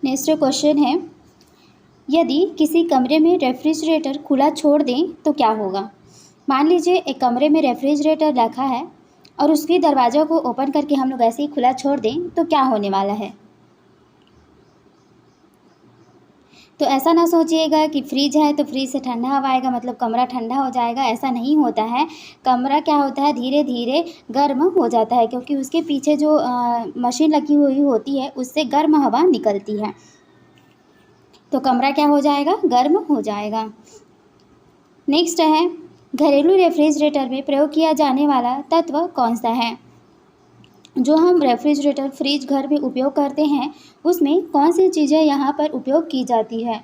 Next question है, यदि किसी कमरे में रेफ्रिजरेटर खुला छोड़ दें तो क्या होगा। मान लीजिए एक कमरे में रेफ्रिजरेटर रखा है और उसके दरवाज़ों को ओपन करके हम लोग ऐसे ही खुला छोड़ दें तो क्या होने वाला है। तो ऐसा ना सोचिएगा कि फ्रिज है तो फ्रिज से ठंडा हवा आएगा मतलब कमरा ठंडा हो जाएगा, ऐसा नहीं होता है। कमरा क्या होता है, धीरे धीरे गर्म हो जाता है, क्योंकि उसके पीछे जो मशीन लगी हुई होती है उससे गर्म हवा निकलती है, तो कमरा क्या हो जाएगा, गर्म हो जाएगा। नेक्स्ट है, घरेलू रेफ्रिजरेटर में प्रयोग किया जाने वाला तत्व कौन सा है। जो हम रेफ्रिजरेटर फ्रिज घर में उपयोग करते हैं उसमें कौन सी चीज़ें यहाँ पर उपयोग की जाती है।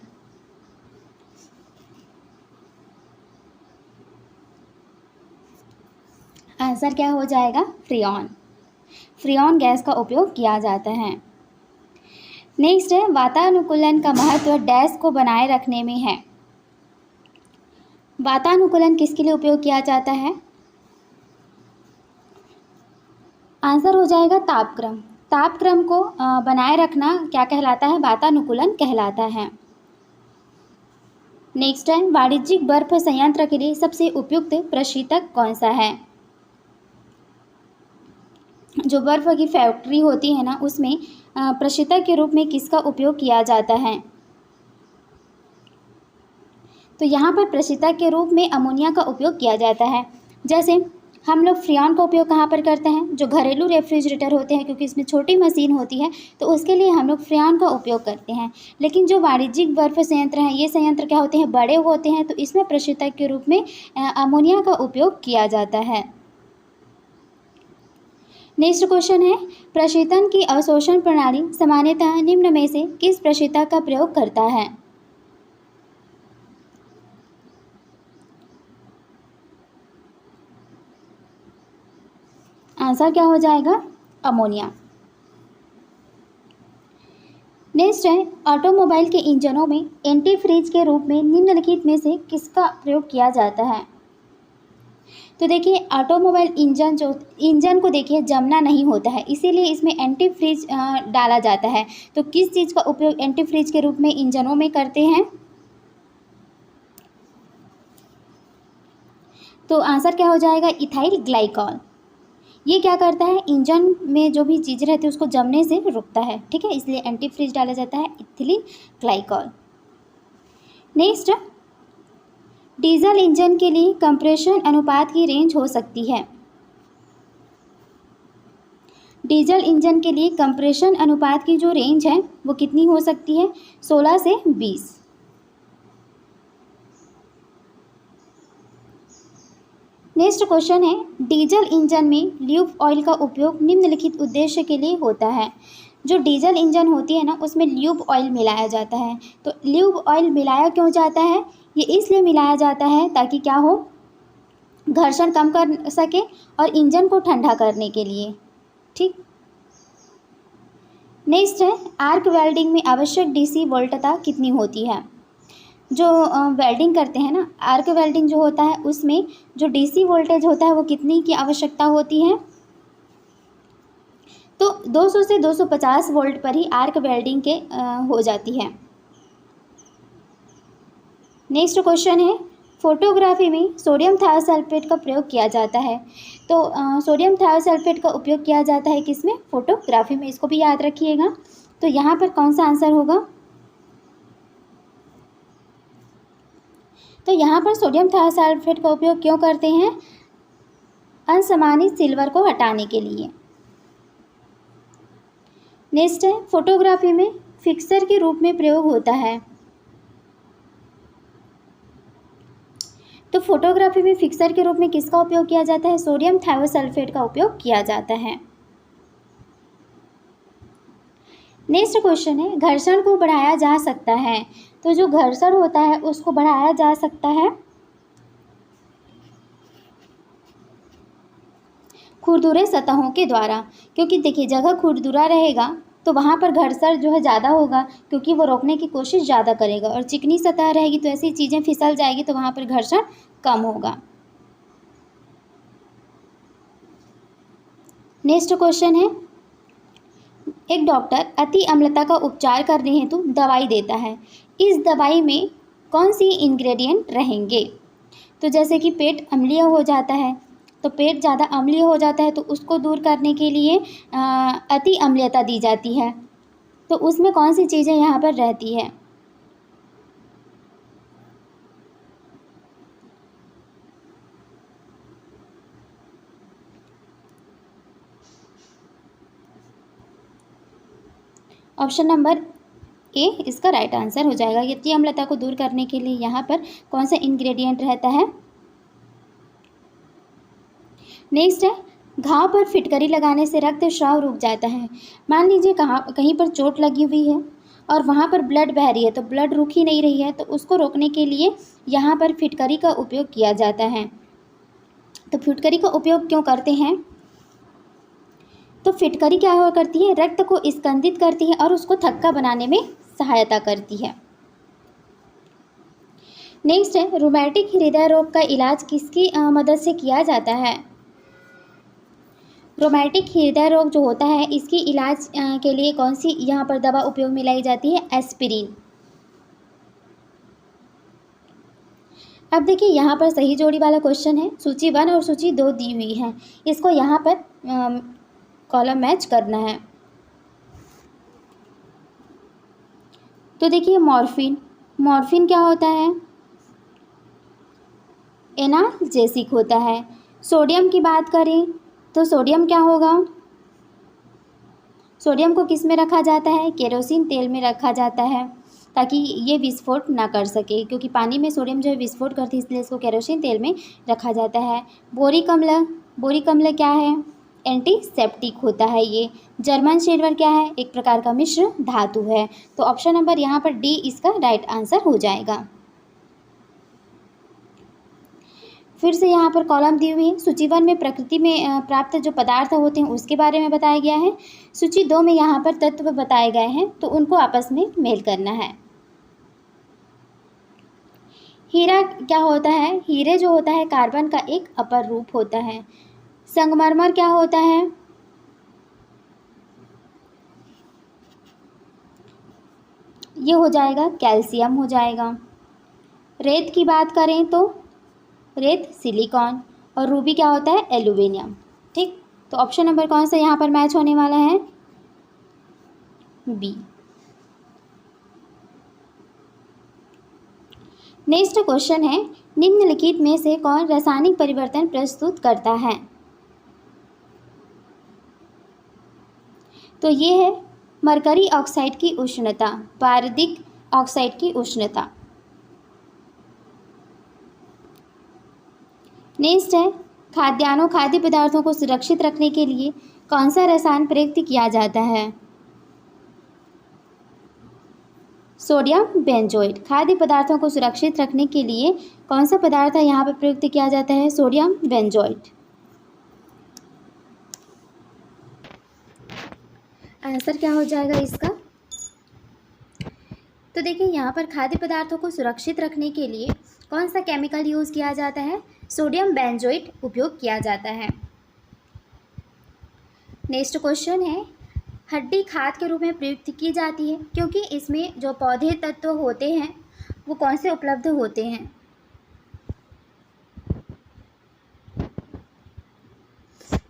आंसर क्या हो जाएगा, फ्रियॉन। फ्रियॉन गैस का उपयोग किया जाता है। नेक्स्ट है, वातानुकूलन का महत्व डैश को बनाए रखने में है। वातानुकूलन किसके लिए उपयोग किया जाता है। आंसर हो जाएगा तापक्रम। तापक्रम को बनाए रखना क्या कहलाता है, वातानुकूलन कहलाता है। नेक्स्ट है, वाणिज्यिक बर्फ संयंत्र के लिए सबसे उपयुक्त प्रशीतक कौन सा है। जो बर्फ की फैक्ट्री होती है ना उसमें प्रशीतक के रूप में किसका उपयोग किया जाता है। तो यहाँ पर प्रशीतक के रूप में अमोनिया का उपयोग किया जाता है। जैसे हम लोग फ्रियॉन का उपयोग कहाँ पर करते हैं, जो घरेलू रेफ्रिजरेटर होते हैं, क्योंकि इसमें छोटी मशीन होती है तो उसके लिए हम लोग फ्रियॉन का उपयोग करते हैं। लेकिन जो वाणिज्यिक बर्फ संयंत्र हैं, ये संयंत्र क्या होते हैं, बड़े होते हैं, तो इसमें प्रशीतक के रूप में अमोनिया का उपयोग किया जाता है। नेक्स्ट क्वेश्चन है, प्रशीतन की अवशोषण प्रणाली सामान्यतः निम्न में से किस प्रशीतक का प्रयोग करता है। आंसर क्या हो जाएगा, अमोनिया। नेक्स्ट है, ऑटोमोबाइल के इंजनों में एंटी फ्रीज के रूप में निम्नलिखित में से किसका प्रयोग किया जाता है। तो देखिए ऑटोमोबाइल इंजन को देखिए जमना नहीं होता है, इसीलिए इसमें एंटी फ्रीज डाला जाता है। तो किस चीज़ का उपयोग एंटी फ्रीज के रूप में इंजनों में करते हैं। तो आंसर क्या हो जाएगा, इथाइल ग्लाइकॉल। ये क्या करता है, इंजन में जो भी चीज़ रहती है उसको जमने से रुकता है, ठीक है, इसलिए एंटी फ्रीज डाला जाता है ethylene glycol. Next, diesel engine के लिए कंप्रेशन अनुपात की रेंज हो सकती है। डीजल इंजन के लिए कंप्रेशन अनुपात की जो रेंज है वो कितनी हो सकती है, 16 से 20। नेक्स्ट क्वेश्चन है, डीजल इंजन में ल्यूब ऑयल का उपयोग निम्नलिखित उद्देश्य के लिए होता है। जो डीजल इंजन होती है ना उसमें ल्यूब ऑयल मिलाया जाता है। तो ल्यूब ऑयल मिलाया क्यों जाता है, ये इसलिए मिलाया जाता है ताकि क्या हो, घर्षण कम कर सके और इंजन को ठंडा करने के लिए, ठीक। नेक्स्ट है, आर्क वेल्डिंग में आवश्यक डीसी वोल्टता कितनी होती है। जो वेल्डिंग करते हैं ना, आर्क वेल्डिंग जो होता है उसमें जो डीसी वोल्टेज होता है वो कितनी की आवश्यकता होती है। तो 200 से 250 वोल्ट पर ही आर्क वेल्डिंग के हो जाती है। नेक्स्ट क्वेश्चन है, फोटोग्राफी में सोडियम थायोसल्फेट का प्रयोग किया जाता है। तो सोडियम थायोसल्फेट का उपयोग किया जाता है किसमें, फोटोग्राफी में, इसको भी याद रखिएगा। तो यहाँ पर कौन सा आंसर होगा, तो यहाँ पर सोडियम थायोसल्फेट का उपयोग क्यों करते हैं, असमानित सिल्वर को हटाने के लिए। नेक्स्ट है, फोटोग्राफी में फिक्सर के रूप में प्रयोग होता है। तो फोटोग्राफी में फिक्सर के रूप में किसका उपयोग किया जाता है, सोडियम थायोसल्फेट का उपयोग किया जाता है। नेक्स्ट क्वेश्चन है, घर्षण को बढ़ाया जा सकता है। तो जो घर्षण होता है उसको बढ़ाया जा सकता है खुरदुरे सतहों के द्वारा, क्योंकि देखिए जगह खुरदुरा रहेगा तो वहाँ पर घर्षण जो है ज़्यादा होगा, क्योंकि वो रोकने की कोशिश ज़्यादा करेगा, और चिकनी सतह रहेगी तो ऐसी चीज़ें फिसल जाएगी तो वहाँ पर घर्षण कम होगा। नेक्स्ट क्वेश्चन है, एक डॉक्टर अति अम्लता का उपचार करने हेतु दवाई देता है। इस दवाई में कौन सी इंग्रेडिएंट रहेंगे? तो जैसे कि पेट अम्लीय हो जाता है, तो पेट ज़्यादा अम्लीय हो जाता है तो उसको दूर करने के लिए अति अम्लीयता दी जाती है। तो उसमें कौन सी चीज़ें यहाँ पर रहती है? ऑप्शन नंबर ए इसका राइट आंसर हो जाएगा। अति अम्लता को दूर करने के लिए यहाँ पर कौन सा इंग्रेडिएंट रहता है? नेक्स्ट है, घाव पर फिटकरी लगाने से रक्त स्राव रुक जाता है। मान लीजिए कहीं पर चोट लगी हुई है और वहाँ पर ब्लड बह रही है, तो ब्लड रुक ही नहीं रही है, तो उसको रोकने के लिए यहाँ पर फिटकरी का उपयोग किया जाता है। तो फिटकरी का उपयोग क्यों करते हैं? तो फिटकरी क्या हुआ करती है? रक्त को स्कंदित करती है और उसको थक्का बनाने में सहायता करती है। नेक्स्ट है, रोमैटिक हृदय रोग का इलाज किसकी मदद से किया जाता है? रोमैटिक हृदय रोग जो होता है, इसकी इलाज के लिए कौन सी यहाँ पर दवा उपयोग में लाई जाती है? एस्पिरिन। अब देखिए यहाँ पर सही जोड़ी वाला क्वेश्चन है। सूची 1 और सूची 2 दी हुई है, इसको यहाँ पर कॉलम मैच करना है। तो देखिए मॉर्फिन क्या होता है? एनाल्जेसिक होता है। सोडियम की बात करें तो सोडियम क्या होगा? सोडियम को किस में रखा जाता है? केरोसिन तेल में रखा जाता है, ताकि ये विस्फोट ना कर सके, क्योंकि पानी में सोडियम जो है विस्फोट करती है, इसलिए इसको केरोसिन तेल में रखा जाता है। बोरिक अम्ल क्या है? एंटीसेप्टिक होता है ये। जर्मन शेरवर क्या है? एक प्रकार का मिश्र धातु है। तो ऑप्शन नंबर यहाँ पर डी इसका राइट आंसर हो जाएगा। फिर से यहाँ पर कॉलम दी हुई है। सूची 1 में प्रकृति में प्राप्त जो पदार्थ होते हैं उसके बारे में बताया गया है। सूची 2 में यहाँ पर तत्व बताए गए हैं, तो उनको आपस में मेल करना है। हीरा क्या होता है? हीरे जो होता है कार्बन का एक अपर रूप होता है। संगमरमर क्या होता है? ये हो जाएगा कैल्शियम हो जाएगा। रेत की बात करें तो रेत सिलिकॉन, और रूबी क्या होता है? एल्यूमिनियम। ठीक, तो ऑप्शन नंबर कौन सा यहाँ पर मैच होने वाला है? बी। नेक्स्ट क्वेश्चन है, निम्नलिखित में से कौन रासायनिक परिवर्तन प्रस्तुत करता है? तो ये है मरकरी ऑक्साइड की उष्णता, पारदिक ऑक्साइड की उष्णता। नेक्स्ट है, खाद्य पदार्थों को सुरक्षित रखने के लिए कौन सा रसायन प्रयुक्त किया जाता है? Sodium benzoate. खाद्य पदार्थों को सुरक्षित रखने के लिए कौन सा पदार्थ है यहाँ पर प्रयुक्त किया जाता है? Sodium benzoate. आंसर क्या हो जाएगा इसका? तो देखिए यहाँ पर खाद्य पदार्थों को सुरक्षित रखने के लिए कौन सा केमिकल यूज़ किया जाता है? सोडियम बेंजोएट उपयोग किया जाता है। नेक्स्ट क्वेश्चन है, हड्डी खाद के रूप में प्रयुक्त की जाती है क्योंकि इसमें जो पौधे तत्व होते हैं वो कौन से उपलब्ध होते हैं?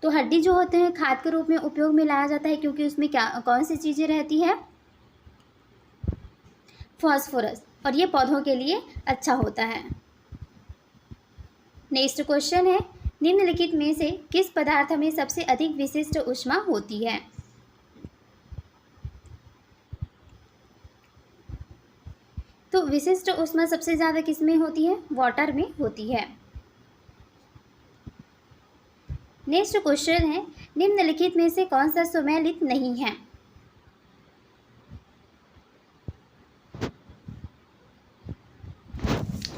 तो हड्डी जो होते हैं खाद के रूप में उपयोग में लाया जाता है क्योंकि उसमें कौन सी चीज़ें रहती है? फॉस्फोरस, और ये पौधों के लिए अच्छा होता है। नेक्स्ट क्वेश्चन है, निम्नलिखित में से किस पदार्थ में सबसे अधिक विशिष्ट ऊष्मा होती है? तो विशिष्ट ऊष्मा सबसे ज़्यादा किस में होती है? वाटर में होती है। नेक्स्ट क्वेश्चन है, निम्नलिखित में से कौन सा सुमेलित नहीं है?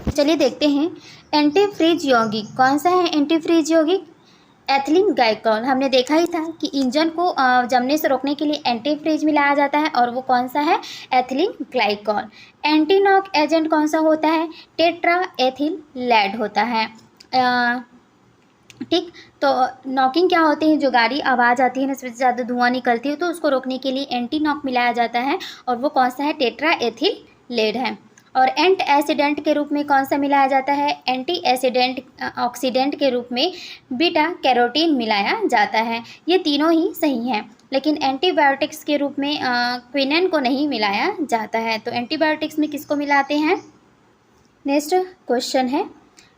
चलिए देखते हैं। एंटीफ्रीज यौगिक कौन सा है? एंटीफ्रीज यौगिक एथिलीन ग्लाइकॉल। हमने देखा ही था कि इंजन को जमने से रोकने के लिए एंटीफ्रीज मिलाया जाता है, और वो कौन सा है? Ethylene glycol. एंटी-नॉक एजेंट कौन सा होता है? टेट्रा एथिल लेड होता है। ठीक। तो नॉकिंग क्या होती है, जो गाड़ी आवाज़ आती है ना, इसमें से ज़्यादा धुआं निकलती है, तो उसको रोकने के लिए एंटी नॉक मिलाया जाता है, और वो कौन सा है, टेट्रा एथिल लेड है। और एंट एसिडेंट के रूप में कौन सा मिलाया जाता है, एंटी एसिडेंट ऑक्सीडेंट के रूप में बीटा कैरोटीन मिलाया जाता है। ये तीनों ही सही हैं, लेकिन एंटीबायोटिक्स के रूप में क्विनन को नहीं मिलाया जाता है। तो एंटीबायोटिक्स में किसको मिलाते हैं। नेक्स्ट क्वेश्चन है,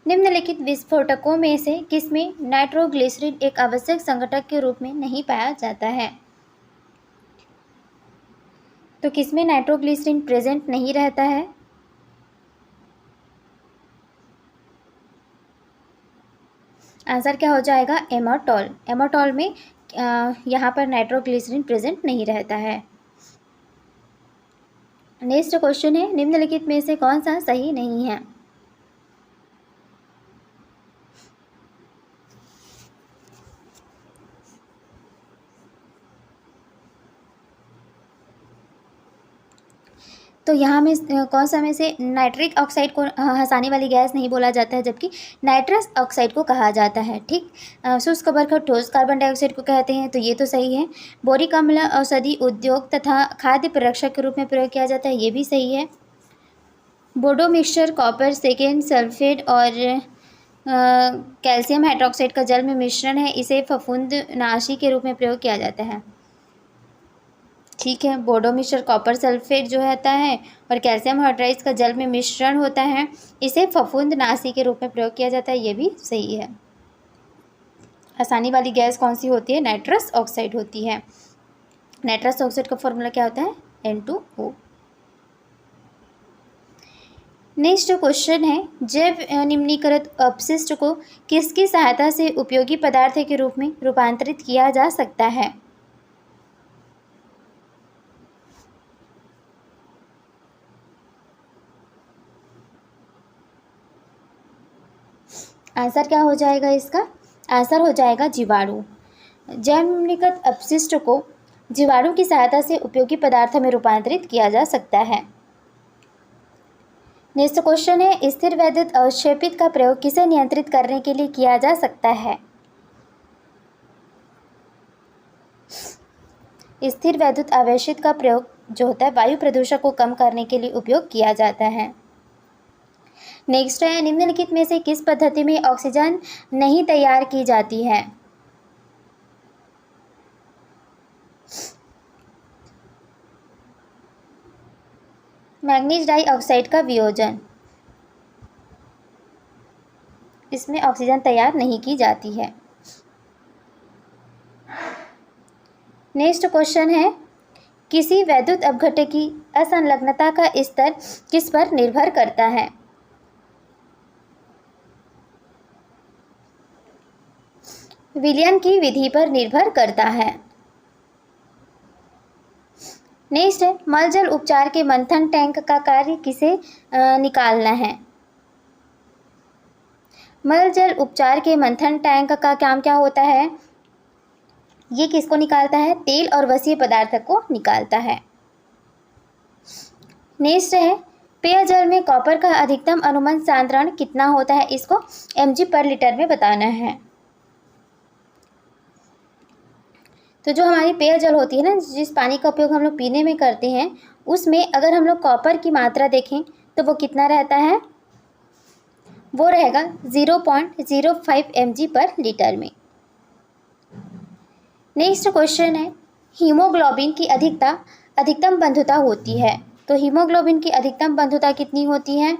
निम्नलिखित विस्फोटकों में से किसमें नाइट्रोग्लिसरीन एक आवश्यक संघटक के रूप में नहीं पाया जाता है। तो किसमें नाइट्रोग्लिसरीन प्रेजेंट नहीं रहता है। आंसर क्या हो जाएगा, एमाटॉल। एमाटॉल में यहाँ पर नाइट्रोग्लिसरीन प्रेजेंट नहीं रहता है। नेक्स्ट क्वेश्चन है, निम्नलिखित में से कौन सा सही नहीं है। तो यहाँ में कौन सा में से नाइट्रिक ऑक्साइड को हंसाने वाली गैस नहीं बोला जाता है, जबकि नाइट्रस ऑक्साइड को कहा जाता है। ठीक। शुष्क बरखा ठोस कार्बन डाइऑक्साइड को कहते हैं, तो ये तो सही है। बोरिक अम्ल औषधि उद्योग तथा खाद्य प्ररक्षक के रूप में प्रयोग किया जाता है, ये भी सही है। Bodo mixture copper second sulphate और कैल्शियम हाइड्रोक्साइड का जल में मिश्रण है, इसे फफूंदनाशी के रूप में प्रयोग किया जाता है। ठीक है। बोडो मिक्सचर कॉपर सल्फेट जो होता है और कैल्शियम हाइड्राइड का जल में मिश्रण होता है, इसे फफूंदनाशी के रूप में प्रयोग किया जाता है, ये भी सही है। हंसाने वाली गैस कौन सी होती है, नाइट्रस ऑक्साइड होती है। नाइट्रस ऑक्साइड का फॉर्मूला क्या होता है, N2O। नेक्स्ट क्वेश्चन है, जैव निम्नीकृत अपशिष्ट को किसकी सहायता से उपयोगी पदार्थ के रूप में रूपांतरित किया जा सकता है। आंसर क्या हो जाएगा इसका, आंसर हो जाएगा जीवाणु। जैव निम्नीकृत अपशिष्ट को जीवाणु की सहायता से उपयोगी पदार्थ में रूपांतरित किया जा सकता है। नेक्स्ट क्वेश्चन है, स्थिर वैद्युत अवक्षेपित का प्रयोग किसे नियंत्रित करने के लिए किया जा सकता है। स्थिर वैद्युत आवेशित का प्रयोग जो होता है वायु प्रदूषण को कम करने के लिए उपयोग किया जाता है। नेक्स्ट है, निम्नलिखित में से किस पद्धति में ऑक्सीजन नहीं तैयार की जाती है। मैग्नीज डाइऑक्साइड का वियोजन, इसमें ऑक्सीजन तैयार नहीं की जाती है। नेक्स्ट क्वेश्चन है, किसी वैद्युत अपघटक की असंलग्नता का स्तर किस पर निर्भर करता है। विलियम की विधि पर निर्भर करता है। नेक्स्ट है, मल जल उपचार के मंथन टैंक का कार्य किसे निकालना है। मल जल उपचार के मंथन टैंक का काम क्या होता है, ये किसको निकालता है, तेल और वसीय पदार्थ को निकालता है। नेक्स्ट है, पेयजल में कॉपर का अधिकतम अनुमत सांद्रण कितना होता है, इसको mg/लीटर में बताना है। तो जो हमारी पेयजल होती है ना, जिस पानी का उपयोग हम लोग पीने में करते हैं, उसमें अगर हम लोग कॉपर की मात्रा देखें तो वो कितना रहता है, वो रहेगा 0.05 mg/लीटर में। नेक्स्ट क्वेश्चन है, हीमोग्लोबिन की अधिकतम बंधुता होती है, तो हीमोग्लोबिन की अधिकतम बंधुता कितनी होती है,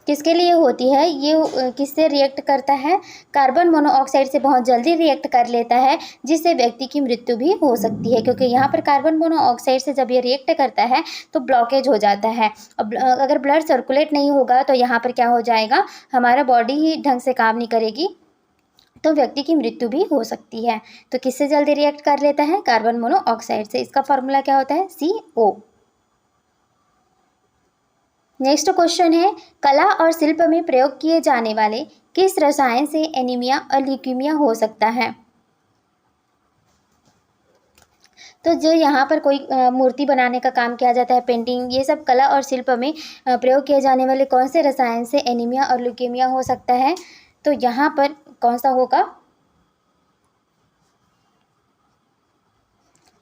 किसके लिए होती है, ये किससे रिएक्ट करता है, कार्बन मोनोऑक्साइड से बहुत जल्दी रिएक्ट कर लेता है, जिससे व्यक्ति की मृत्यु भी हो सकती है, क्योंकि यहाँ पर कार्बन मोनोऑक्साइड से जब ये रिएक्ट करता है तो ब्लॉकेज हो जाता है। अब अगर ब्लड सर्कुलेट नहीं होगा तो यहाँ पर क्या हो जाएगा, हमारा बॉडी ही ढंग से काम नहीं करेगी, तो व्यक्ति की मृत्यु भी हो सकती है। तो किससे जल्दी रिएक्ट कर लेता है, कार्बन मोनोऑक्साइड से। इसका फॉर्मूला क्या होता है, CO। नेक्स्ट क्वेश्चन है, कला और शिल्प में प्रयोग किए जाने वाले किस रसायन से एनीमिया और ल्यूकीमिया हो सकता है। तो जो यहाँ पर कोई मूर्ति बनाने का काम किया जाता है, पेंटिंग, ये सब कला और शिल्प में प्रयोग किए जाने वाले कौन से रसायन से एनीमिया और ल्यूकीमिया हो सकता है, तो यहाँ पर कौन सा होगा,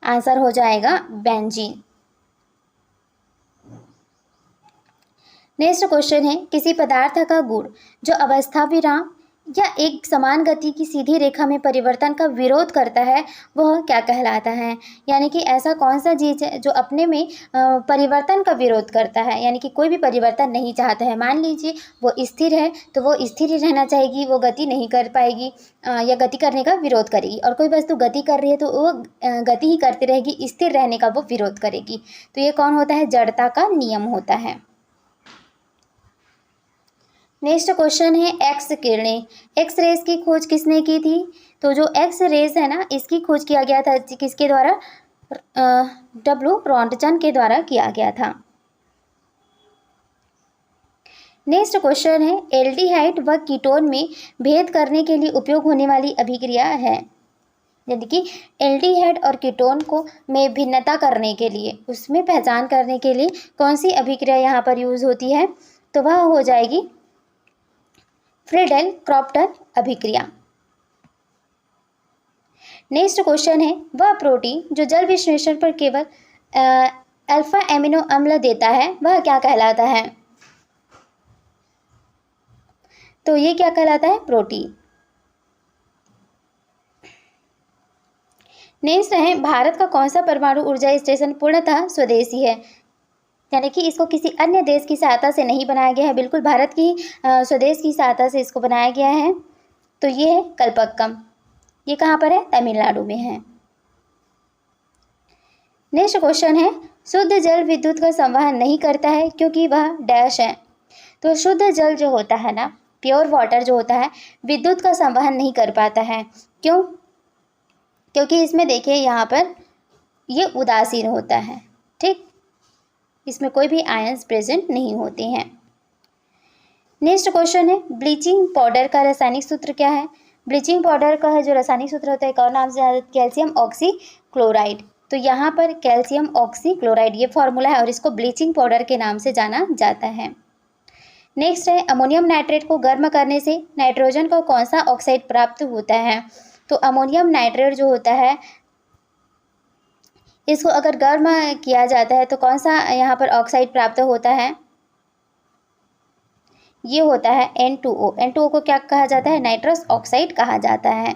आंसर हो जाएगा बेंजीन। नेक्स्ट क्वेश्चन है, किसी पदार्थ का गुण जो अवस्था विराम या एक समान गति की सीधी रेखा में परिवर्तन का विरोध करता है वह क्या कहलाता है। यानी कि ऐसा कौन सा चीज़ है जो अपने में परिवर्तन का विरोध करता है, यानी कि कोई भी परिवर्तन नहीं चाहता है। मान लीजिए वो स्थिर है तो वो स्थिर ही रहना चाहेगी, वो गति नहीं कर पाएगी या गति करने का विरोध करेगी। और कोई वस्तु गति कर रही है तो वो गति ही करती रहेगी, स्थिर रहने का वो विरोध करेगी। तो ये कौन होता है, जड़ता का नियम होता है। नेक्स्ट क्वेश्चन है, एक्स किरणें, एक्स रेज की खोज किसने की थी। तो जो एक्स रेज है ना, इसकी खोज किया गया था किसके द्वारा, डब्ल्यू रॉन्टजन के द्वारा किया गया था। नेक्स्ट क्वेश्चन है, एल्डिहाइड व कीटोन में भेद करने के लिए उपयोग होने वाली अभिक्रिया है। यानी कि एल्डिहाइड और कीटोन को में भिन्नता करने के लिए, उसमें पहचान करने के लिए कौन सी अभिक्रिया यहाँ पर यूज होती है, तो वह हो जाएगी फ्रीडेल क्रॉफ्टन अभिक्रिया। नेक्स्ट क्वेश्चन है, वह प्रोटीन जो जल विश्लेषण पर केवल अल्फा एमिनो अम्ल देता है वह क्या कहलाता है। तो ये क्या कहलाता है, प्रोटीन। नेक्स्ट है, भारत का कौन सा परमाणु ऊर्जा स्टेशन पूर्णतः स्वदेशी है। यानी कि इसको किसी अन्य देश की सहायता से नहीं बनाया गया है, बिल्कुल भारत की स्वदेश की सहायता से इसको बनाया गया है। तो ये है कल्पक्कम, ये कहाँ पर है, तमिलनाडु में है। नेक्स्ट क्वेश्चन है, शुद्ध जल विद्युत का संवहन नहीं करता है क्योंकि वह डैश है। तो शुद्ध जल जो होता है ना, प्योर वाटर जो होता है, विद्युत का संवहन नहीं कर पाता है। क्यों, क्योंकि इसमें देखिए यहाँ पर ये उदासीन होता है, ठीक, इसमें कोई भी आयंस प्रेजेंट नहीं होते हैं। नेक्स्ट क्वेश्चन है, ब्लीचिंग पाउडर का रासायनिक सूत्र क्या है। ब्लीचिंग पाउडर का जो रासायनिक सूत्र होता है, एक और नाम से कैल्शियम ऑक्सी क्लोराइड। तो यहाँ पर कैल्शियम ऑक्सी क्लोराइड ये फॉर्मूला है और इसको ब्लीचिंग पाउडर के नाम से जाना जाता है। नेक्स्ट है, अमोनियम नाइट्रेट को गर्म करने से नाइट्रोजन को कौन सा ऑक्साइड प्राप्त होता है। तो अमोनियम नाइट्रेट जो होता है, इसको अगर गर्म किया जाता है तो कौन सा यहाँ पर ऑक्साइड प्राप्त होता है, ये होता है N2O। N2O को क्या कहा जाता है, नाइट्रस ऑक्साइड कहा जाता है।